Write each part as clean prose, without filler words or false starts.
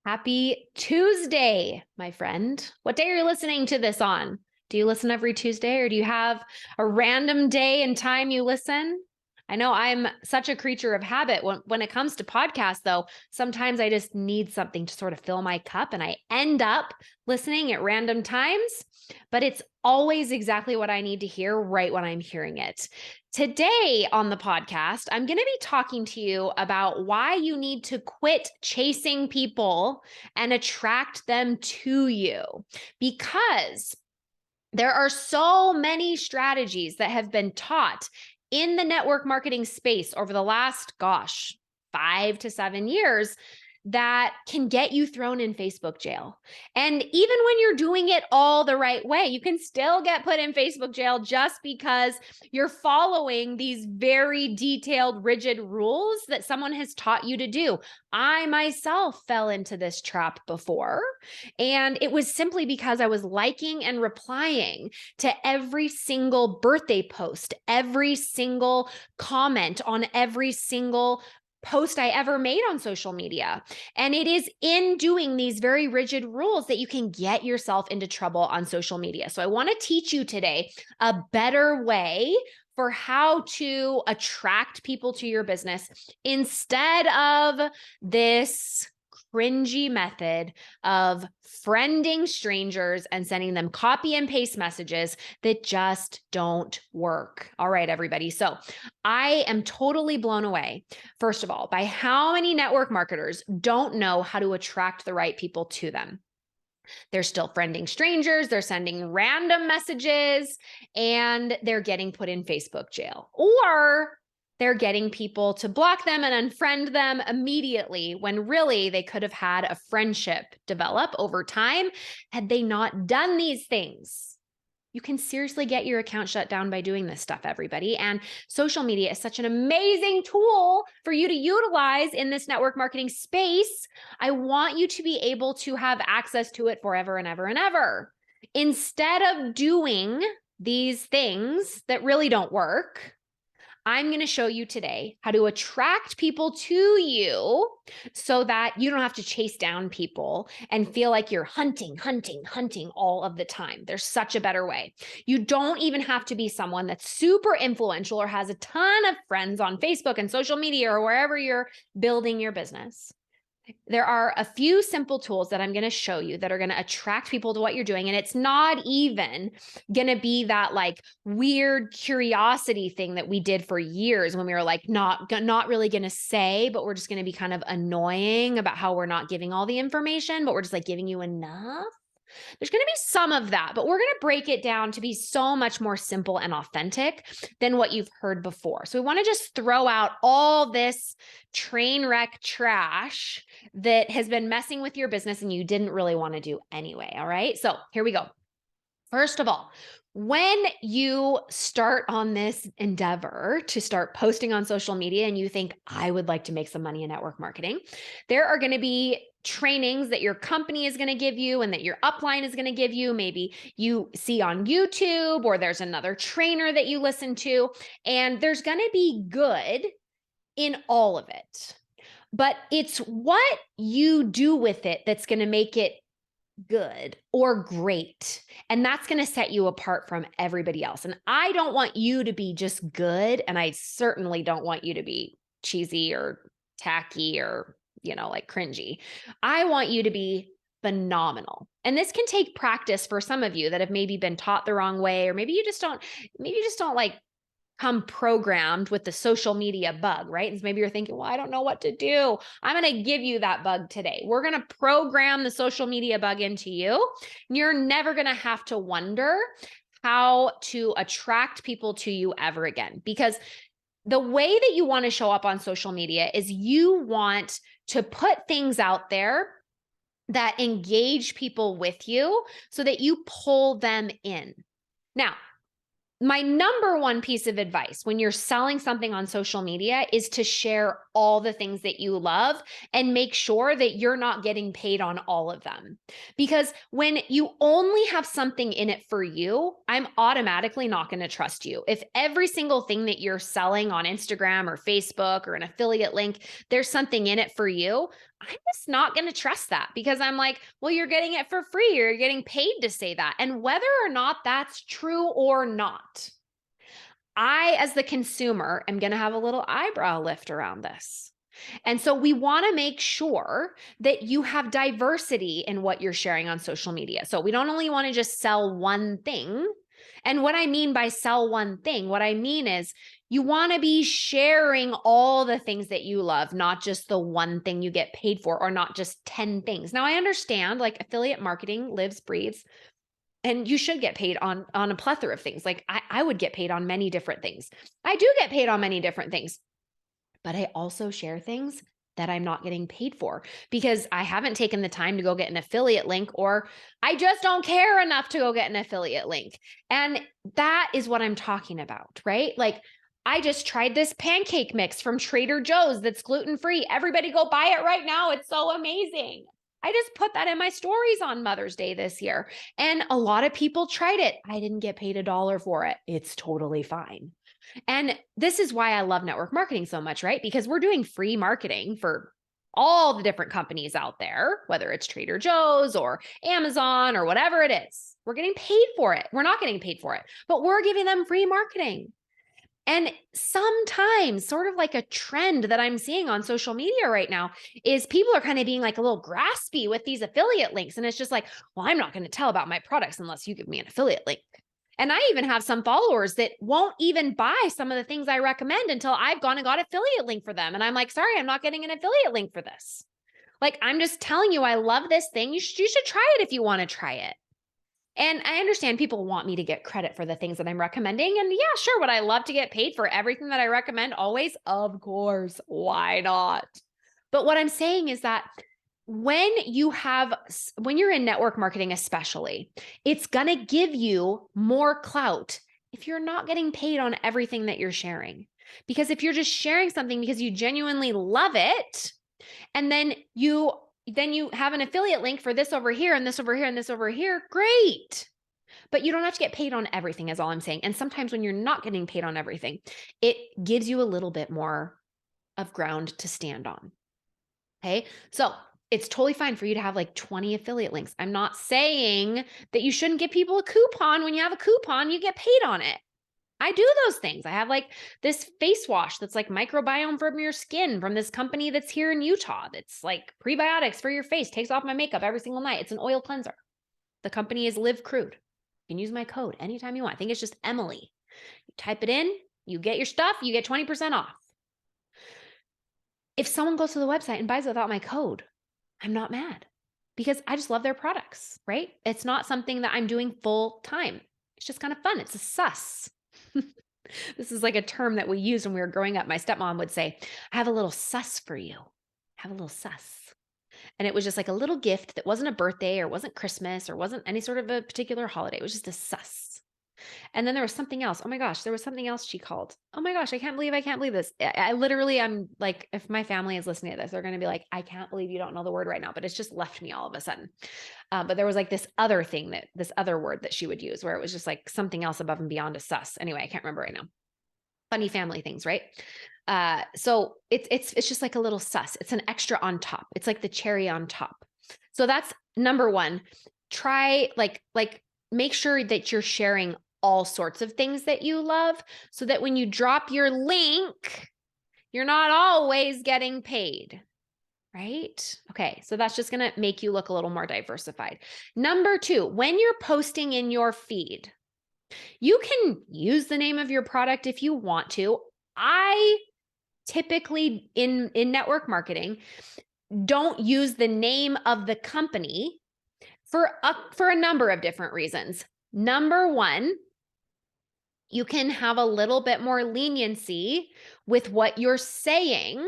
Happy Tuesday, my friend. What day are you listening to this on? Do you listen every Tuesday or do you have a random day and time you listen? I know I'm such a creature of habit. When it comes to podcasts, though, sometimes I just need something to sort of fill my cup and I end up listening at random times, but it's always exactly what I need to hear right when I'm hearing it. Today on the podcast, I'm going to be talking to you about why you need to quit chasing people and attract them to you. Because there are so many strategies that have been taught in the network marketing space over the last, 5 to 7 years that can get you thrown in Facebook jail. And even when you're doing it all the right way, you can still get put in Facebook jail just because you're following these very detailed, rigid rules that someone has taught you to do. I myself fell into this trap before, and it was simply because I was liking and replying to every single birthday post, every single comment on every single post I ever made on social media. And it is in doing these very rigid rules that you can get yourself into trouble on social media. So I want to teach you today a better way for how to attract people to your business instead of this cringy method of friending strangers and sending them copy and paste messages that just don't work. All right, everybody. So I am totally blown away, first of all, by how many network marketers don't know how to attract the right people to them. They're still friending strangers, they're sending random messages, and they're getting put in Facebook jail. Or they're getting people to block them and unfriend them immediately when really they could have had a friendship develop over time had they not done these things. You can seriously get your account shut down by doing this stuff, everybody. And social media is such an amazing tool for you to utilize in this network marketing space. I want you to be able to have access to it forever and ever and ever. Instead of doing these things that really don't work, I'm going to show you today how to attract people to you so that you don't have to chase down people and feel like you're hunting all of the time. There's such a better way. You don't even have to be someone that's super influential or has a ton of friends on Facebook and social media or wherever you're building your business. There are a few simple tools that I'm going to show you that are going to attract people to what you're doing. And it's not even going to be that like weird curiosity thing that we did for years when we were like, not really going to say, but we're just going to be kind of annoying about how we're not giving all the information, but we're just like giving you enough. There's going to be some of that, but we're going to break it down to be so much more simple and authentic than what you've heard before. So we want to just throw out all this train wreck trash that has been messing with your business and you didn't really want to do anyway. All right. So here we go. First of all, when you start on this endeavor to start posting on social media and you think, I would like to make some money in network marketing, there are going to be trainings that your company is going to give you and that your upline is going to give you. Maybe you see on YouTube or there's another trainer that you listen to, and there's going to be good in all of it. But it's what you do with it that's going to make it good or great. And that's going to set you apart from everybody else. And I don't want you to be just good. And I certainly don't want you to be cheesy or tacky or, like cringy. I want you to be phenomenal. And this can take practice for some of you that have maybe been taught the wrong way, or maybe you just don't like come programmed with the social media bug, right? And maybe you're thinking, well, I don't know what to do. I'm going to give you that bug today. We're going to program the social media bug into you. You're never going to have to wonder how to attract people to you ever again, because the way that you want to show up on social media is you want to put things out there that engage people with you so that you pull them in. Now, my number one piece of advice when you're selling something on social media is to share all the things that you love and make sure that you're not getting paid on all of them. Because when you only have something in it for you, I'm automatically not going to trust you. If every single thing that you're selling on Instagram or Facebook or an affiliate link, there's something in it for you, I'm just not going to trust that because I'm like, well, you're getting it for free. You're getting paid to say that. And whether or not that's true or not, I, as the consumer, am going to have a little eyebrow lift around this. And so we want to make sure that you have diversity in what you're sharing on social media. So we don't only want to just sell one thing. And what I mean by sell one thing, what I mean is you want to be sharing all the things that you love, not just the one thing you get paid for, or not just 10 things. Now, I understand like affiliate marketing lives, breathes, and you should get paid on a plethora of things. Like I would get paid on many different things. I do get paid on many different things, but I also share things that I'm not getting paid for because I haven't taken the time to go get an affiliate link, or I just don't care enough to go get an affiliate link. And that is what I'm talking about, right? Like I just tried this pancake mix from Trader Joe's that's gluten-free. Everybody go buy it right now. It's so amazing. I just put that in my stories on Mother's Day this year. And a lot of people tried it. I didn't get paid $1 for it. It's totally fine. And this is why I love network marketing so much, right? Because we're doing free marketing for all the different companies out there, whether it's Trader Joe's or Amazon or whatever it is. We're getting paid for it. We're not getting paid for it, but we're giving them free marketing. And sometimes, sort of like a trend that I'm seeing on social media right now, is people are kind of being like a little graspy with these affiliate links. And it's just like, well, I'm not going to tell about my products unless you give me an affiliate link. And I even have some followers that won't even buy some of the things I recommend until I've gone and got an affiliate link for them. And I'm like, sorry, I'm not getting an affiliate link for this. Like, I'm just telling you, I love this thing. You should try it if you want to try it. And I understand people want me to get credit for the things that I'm recommending. And yeah, sure. Would I love to get paid for everything that I recommend always? Of course. Why not? But what I'm saying is that when you're in network marketing, especially, it's going to give you more clout if you're not getting paid on everything that you're sharing. Because if you're just sharing something because you genuinely love it, and then you have an affiliate link for this over here and this over here and this over here, great. But you don't have to get paid on everything, is all I'm saying. And sometimes when you're not getting paid on everything, it gives you a little bit more of ground to stand on. Okay. So it's totally fine for you to have like 20 affiliate links. I'm not saying that you shouldn't give people a coupon. When you have a coupon, you get paid on it. I do those things. I have like this face wash that's like microbiome from your skin from this company that's here in Utah. That's like prebiotics for your face, takes off my makeup every single night. It's an oil cleanser. The company is Live Crude. You can use my code anytime you want. I think it's just Emily. You type it in, you get your stuff, you get 20% off. If someone goes to the website and buys it without my code, I'm not mad because I just love their products, right? It's not something that I'm doing full time. It's just kind of fun. It's a sus. This is like a term that we used when we were growing up. My stepmom would say, I have a little sus for you. Have a little sus. And it was just like a little gift that wasn't a birthday or wasn't Christmas or wasn't any sort of a particular holiday. It was just a sus. And then there was something else. Oh my gosh, there was something else she called. Oh my gosh, I can't believe this. I literally, I'm like, if my family is listening to this, they're going to be like, I can't believe you don't know the word right now, but it's just left me all of a sudden. But there was like this other word that she would use where it was just like something else above and beyond a sus. Anyway, I can't remember right now. Funny family things, right? So it's just like a little sus. It's an extra on top. It's like the cherry on top. So that's number one. Try make sure that you're sharing all sorts of things that you love so that when you drop your link, you're not always getting paid, right? Okay, so that's just going to make you look a little more diversified. Number two, when you're posting in your feed, you can use the name of your product if you want to. I typically in network marketing don't use the name of the company for a number of different reasons. Number one, you can have a little bit more leniency with what you're saying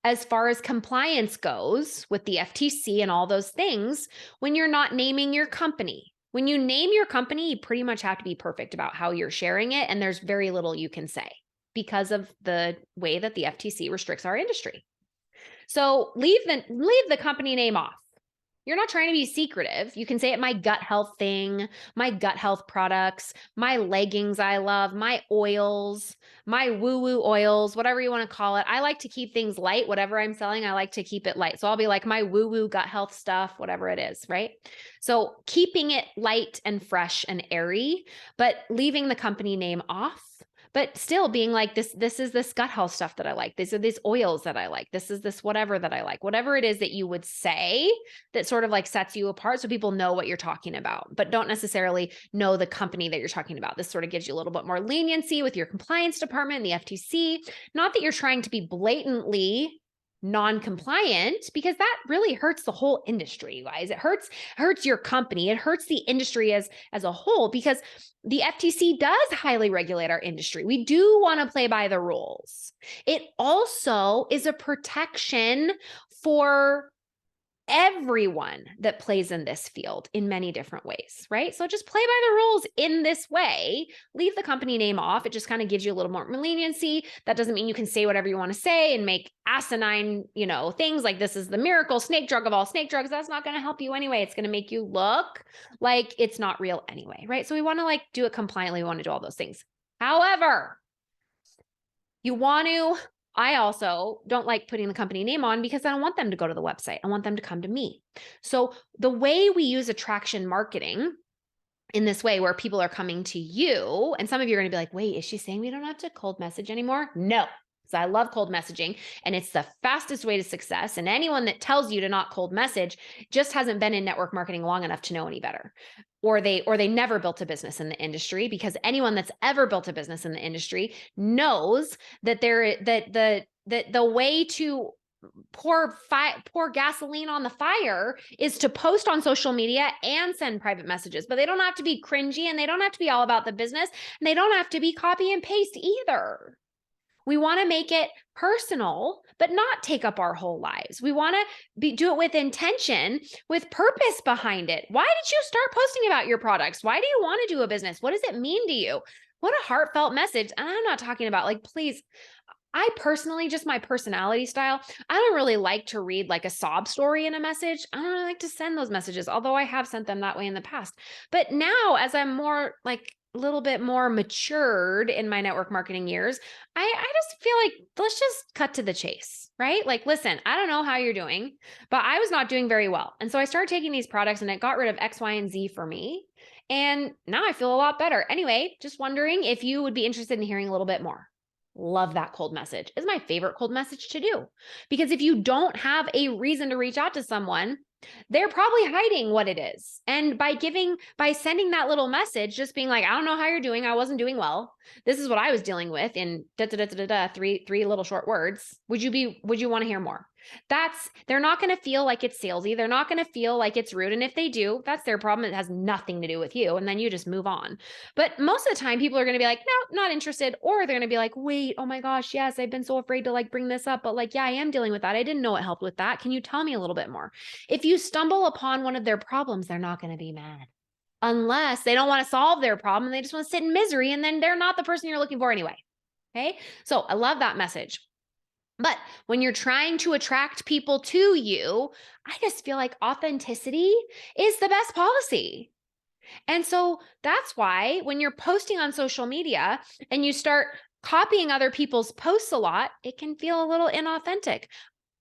as far as compliance goes with the FTC and all those things when you're not naming your company. When you name your company, you pretty much have to be perfect about how you're sharing it, and there's very little you can say because of the way that the FTC restricts our industry. So leave the company name off. You're not trying to be secretive. You can say it, my gut health thing, my gut health products, my leggings I love, my oils, my woo-woo oils, whatever you want to call it. I like to keep things light. Whatever I'm selling, I like to keep it light. So I'll be like my woo-woo gut health stuff, whatever it is, right? So keeping it light and fresh and airy, but leaving the company name off, but still being like this is this gut health stuff that I like. These are these oils that I like. This is this whatever that I like. Whatever it is that you would say that sort of like sets you apart so people know what you're talking about, but don't necessarily know the company that you're talking about. This sort of gives you a little bit more leniency with your compliance department, the FTC. Not that you're trying to be blatantly non-compliant, because that really hurts the whole industry, you guys. It hurts your company. It hurts the industry as a whole, because the FTC does highly regulate our industry. We do want to play by the rules. It also is a protection for everyone that plays in this field in many different ways, right? So just play by the rules in this way. Leave the company name off. It just kind of gives you a little more leniency. That doesn't mean you can say whatever you want to say and make asinine, things like this is the miracle snake drug of all snake drugs. That's not going to help you anyway. It's going to make you look like it's not real anyway, right? So we want to do it compliantly. We want to do all those things. However, I also don't like putting the company name on, because I don't want them to go to the website. I want them to come to me. So the way we use attraction marketing in this way, where people are coming to you, and some of you are going to be like, wait, is she saying we don't have to cold message anymore? No, because I love cold messaging, and it's the fastest way to success. And anyone that tells you to not cold message just hasn't been in network marketing long enough to know any better. Or they never built a business in the industry, because anyone that's ever built a business in the industry knows that the way to pour gasoline on the fire is to post on social media and send private messages. But they don't have to be cringy, and they don't have to be all about the business, and they don't have to be copy and paste either. We want to make it personal, but not take up our whole lives. We want to do it with intention, with purpose behind it. Why did you start posting about your products? Why do you want to do a business? What does it mean to you? What a heartfelt message. And I'm not talking about please, I personally, just my personality style, I don't really like to read a sob story in a message. I don't really like to send those messages, although I have sent them that way in the past. But now, as I'm more a little bit more matured in my network marketing years, I just feel like, let's just cut to the chase, right? Listen, I don't know how you're doing, but I was not doing very well. And so I started taking these products, and it got rid of X, Y, and Z for me. And now I feel a lot better. Anyway, just wondering if you would be interested in hearing a little bit more. Love that cold message. It's my favorite cold message to do, because if you don't have a reason to reach out to someone, they're probably hiding what it is. And by sending that little message, just being like, I don't know how you're doing. I wasn't doing well. This is what I was dealing with in three little short words. Would you want to hear more? They're not going to feel like it's salesy. They're not going to feel like it's rude. And if they do, that's their problem. It has nothing to do with you. And then you just move on. But most of the time, people are going to be like, no, not interested. Or they're going to be like, wait, oh my gosh, yes, I've been so afraid to bring this up. But yeah, I am dealing with that. I didn't know it helped with that. Can you tell me a little bit more? If you stumble upon one of their problems, they're not going to be mad. Unless they don't want to solve their problem and they just want to sit in misery, and then they're not the person you're looking for anyway. Okay. So I love that message. But when you're trying to attract people to you, I just feel like authenticity is the best policy. And so that's why when you're posting on social media and you start copying other people's posts a lot, it can feel a little inauthentic.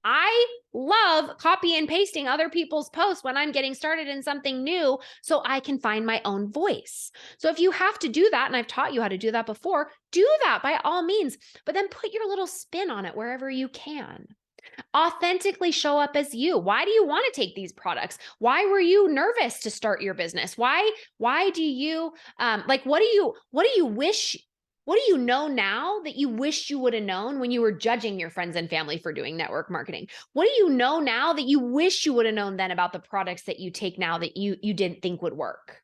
I love copy and pasting other people's posts when I'm getting started in something new, so I can find my own voice. So if you have to do that, and I've taught you how to do that before, do that by all means, but then put your little spin on it wherever you can. Authentically show up as you. Why do you want to take these products? Why were you nervous to start your business? Why do you what do you wish? What do you know now that you wish you would have known when you were judging your friends and family for doing network marketing? What do you know now that you wish you would have known then about the products that you take now that you didn't think would work?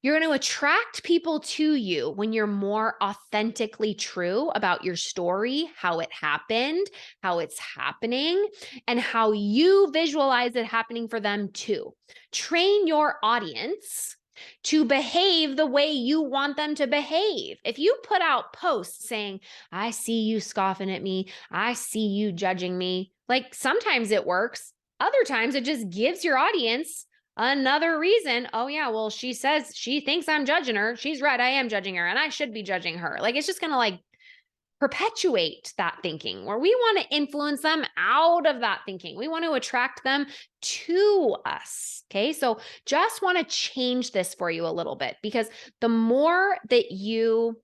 You're going to attract people to you when you're more authentically true about your story, how it happened, how it's happening, and how you visualize it happening for them too. Train your audience to behave the way you want them to behave. If you put out posts saying, I see you scoffing at me, I see you judging me, sometimes it works. Other times it just gives your audience another reason. Oh, yeah, well, she says she thinks I'm judging her. She's right. I am judging her and I should be judging her. Like, it's just going to like perpetuate that thinking where we want to influence them out of that thinking. We want to attract them to us. Okay. So just want to change this for you a little bit, because the more that you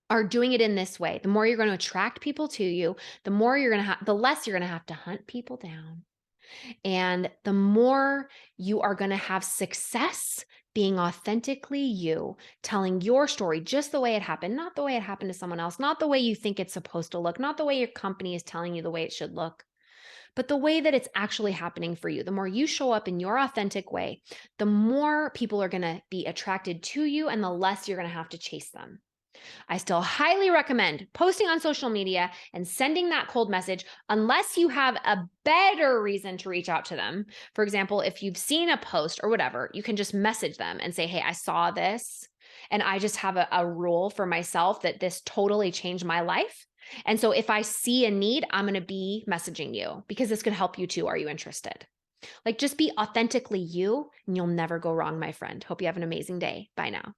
are doing it in this way, the more you're going to attract people to you, the more you're going to have, the less you're going to have to hunt people down. And the more you are going to have success being authentically you, telling your story just the way it happened, not the way it happened to someone else, not the way you think it's supposed to look, not the way your company is telling you the way it should look, but the way that it's actually happening for you. The more you show up in your authentic way, the more people are going to be attracted to you and the less you're going to have to chase them. I still highly recommend posting on social media and sending that cold message unless you have a better reason to reach out to them. For example, if you've seen a post or whatever, you can just message them and say, hey, I saw this and I just have a rule for myself that this totally changed my life. And so if I see a need, I'm going to be messaging you because this could help you too. Are you interested? Like, just be authentically you and you'll never go wrong, my friend. Hope you have an amazing day. Bye now.